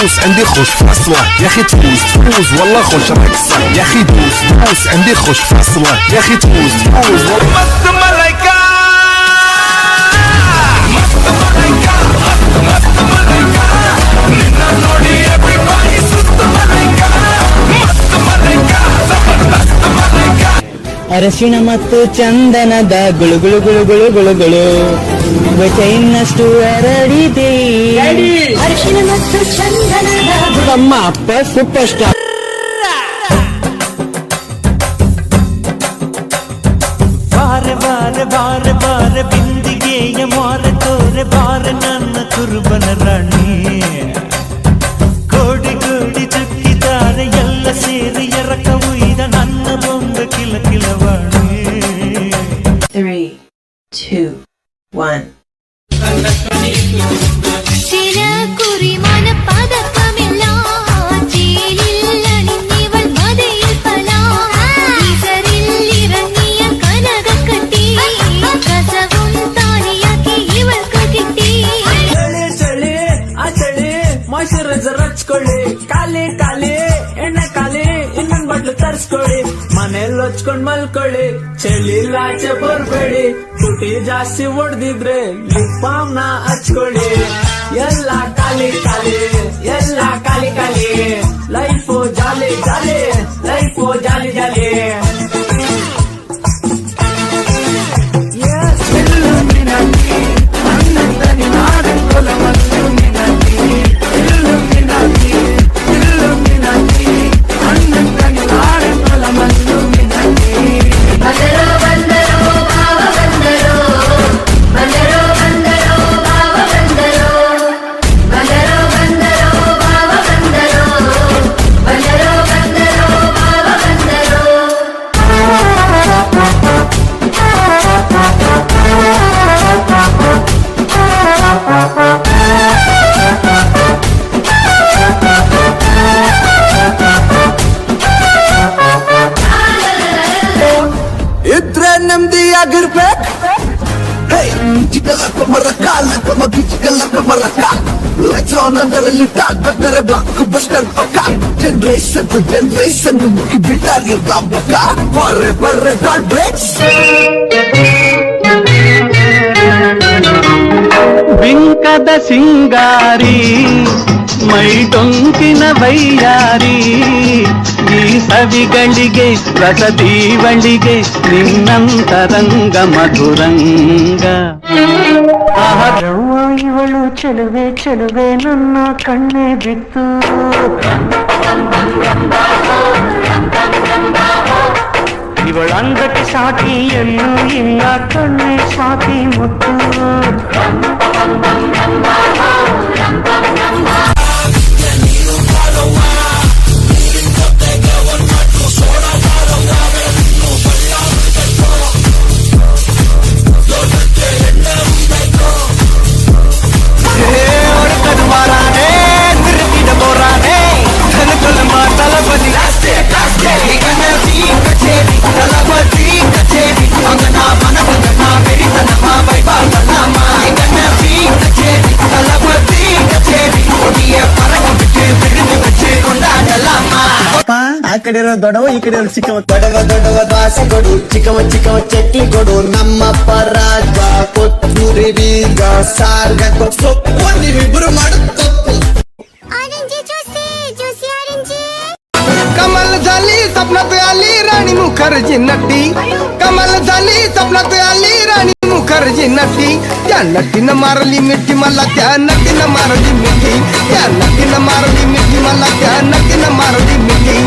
دوس عندي خوش فاصلة يا اخي تفوز والله خوش رقصة يا اخي دوس عندي خوش فاصلة يا اخي تفوز والله مست ملايكة مست ملايكة مست ملايكة ನಿನ್ನ ನೋಡಿ everybody ಸುತ್ತ ಮಲೈಕಾ ಮಸ್ತ್ ಮಲೈಕಾ ಜಬರ್ದಸ್ತ್ ಮಲೈಕಾ ಅರಶಿಣ ಮತ್ತು ಚಂದನದ ಗುಳು ಗುಳು ಗುಳು ಗುಳು ಗುಳು ಗುಳು ಚೈನಷ್ಟು ಹರಡಿದೆ ಅರಶಿಣ ಮತ್ತು ಚಂದನದ ನಮ್ಮ ಅಪ್ಪ ಸೂಪರ್ ಸ್ಟಾರ್ ಬಾರೆ ಬಾರೆ ಬಾರೆ ಬಾರೆ ಬಿಂದಿಗೆಯ ಮಾರೆ ತೋರೆ ಬಾರೆ ನನ್ನ ಕುರುಬನ ರಾಣಿ ಕೋಡಿ ಕೋಡಿ ಚುಕ್ಕಿದ್ದಾರೆ ಎಲ್ಲ ಸೇರಿ ಎರಕ ಉಯ್ದ ನನ್ನ ಬೊಂಬೆ ಕಿಲ ಕಿಲವಾಣಿ 3, 2, 1 ചില കുറിമാന പതക്കമില്ല ചേലില്ല നിന്നിവൾ മതയിൽ പല ഈസറിൽ ഇറങ്ങിയ കനക കട്ടി കസവും താലിയാക്കി ഇവൾക്ക് കിട്ടി ಚಳಿ ಚಳಿ ಆ ಚಳಿ ಮಾಯ್ಚರೈಸರ್ ಹಚ್ಕೊಳ್ಳಿ ಕಾಲಿ ಕಾಲಿ ಎಣ್ಣೆ ಕಾಲಿ ಇನ್ನೊಂದ್ ಬಟ್ಲು ತರಿಸ್ಕೊಳ್ಳಿ ಮನೇಲಿ ಹಚ್ಕೊಂಡ್ ಮಲ್ಕೊಳ್ಳಿ ಚಳಿ ಆಚೆ ಬರ್ಬೇಡಿ ತುಟಿ ಜಾಸ್ತಿ ಹೊಡ್ದಿದ್ರೆ ಲಿಪ್ ಬಾಮ್ ನ ಹಚ್ಕೊಳ್ಳಿ ಎಲ್ಲ ಕಾಲಿ ಕಾಲಿ ಎಲ್ಲ ಕಾಲಿ ಕಾಲಿ ಲೈಫು ಜಾಲಿ ಜಾಲಿ ಲೈಫು ಜಾಲಿ ಜಾಲಿ ಬಂದರೋ ಬಂದರೋ ಭಾವ ಬಂದರೋ ಬಂದರೋ ಬಂದರೋ ಭಾವ ಬಂದರೋ ಬಂದರೋ ಬಂದರೋ ಭಾವ ಬಂದರೋ ಬಂದರೋ ಬಂದರೋ ಭಾವ ಬಂದರೋ ಇದ್ರೆ ನೆಮ್ಮದಿಯಾಗಿರ್ಬೇಕು ಚಿಕ್ಕಲಕ್ಕ ಮರಕಾಲಕ್ಕ ಮಗಿ ಚಿಕ್ಕಲಕ್ಕ ಮರಕ ಲೈಟ್ಸ್ ಆನ್ ಅದರಲ್ಲಿ ಬೇಕಾದ್ರೆ ಬ್ಲಾಕ್ ಬಸ್ಟರ್ ಪಕ್ಕ ಜನರೇಷನ್ ಮುಗಿ ಬಿಟ್ಟಾರಿ ಪಕ್ಕ ಬರ್ರೆ ಬರ್ರೆ ಗಾಡ್ ಬ್ರೇಕ್ಸ್ ಬಿಂಕದ ಸಿಂಗಾರಿ ಮೈ ಡೊಂಕಿನ ವೈಯಾರಿ ಈ ಸವಿಗಳಿಗೆ ರಸದೀವಳಿಗೆ ನಿನ್ನಂತರಂಗ ಮಧುರಂಗ ಇವಳು ಚೆಲುವೆ ಚೆಲುವೆ ನನ್ನ ಕಣ್ಣೆ ಬಿತ್ತು ಇವಳಂದಕ್ಕೆ ಸಾಟಿ ಎಲ್ಲೂ ಇಲ್ಲ ಕಣ್ಣೆ ಸಾಟಿ ಮುತ್ತು ಆ ಕಡೆ ಇರೋ ದೊಡ್ಡವ ಈ ಕಡೆ ಇರೋ ಚಿಕ್ಕವ ದೊಡ್ಡವ ದಾಸೆ ಕೊಡು ಚಿಕ್ಕವ ಚಟ್ನಿ ಕೊಡು ನಮ್ಮಪ್ಪ ರಾಜ ಕೊತ್ತೂರಿ ಬೀಗ ಸಾರ್ಗ ಸೊಪ್ಪು ನೀವಿಬ್ರು ಮಾಡುತ್ತ ಆರೆಂಜಿ ಜ್ಯೂಸಿ ಆರೆಂಜಿ कमल झाली स्वप्नात आली राणी मुखर्जी नटी कमल झाली स्वप्नात आली राणी मुखर्जी नटी त्या नटीनं मारली मिठी मला त्या नटीनं मारली मिठी त्या नटीनं मारली मिठी मला त्या नटीनं मारली मिठी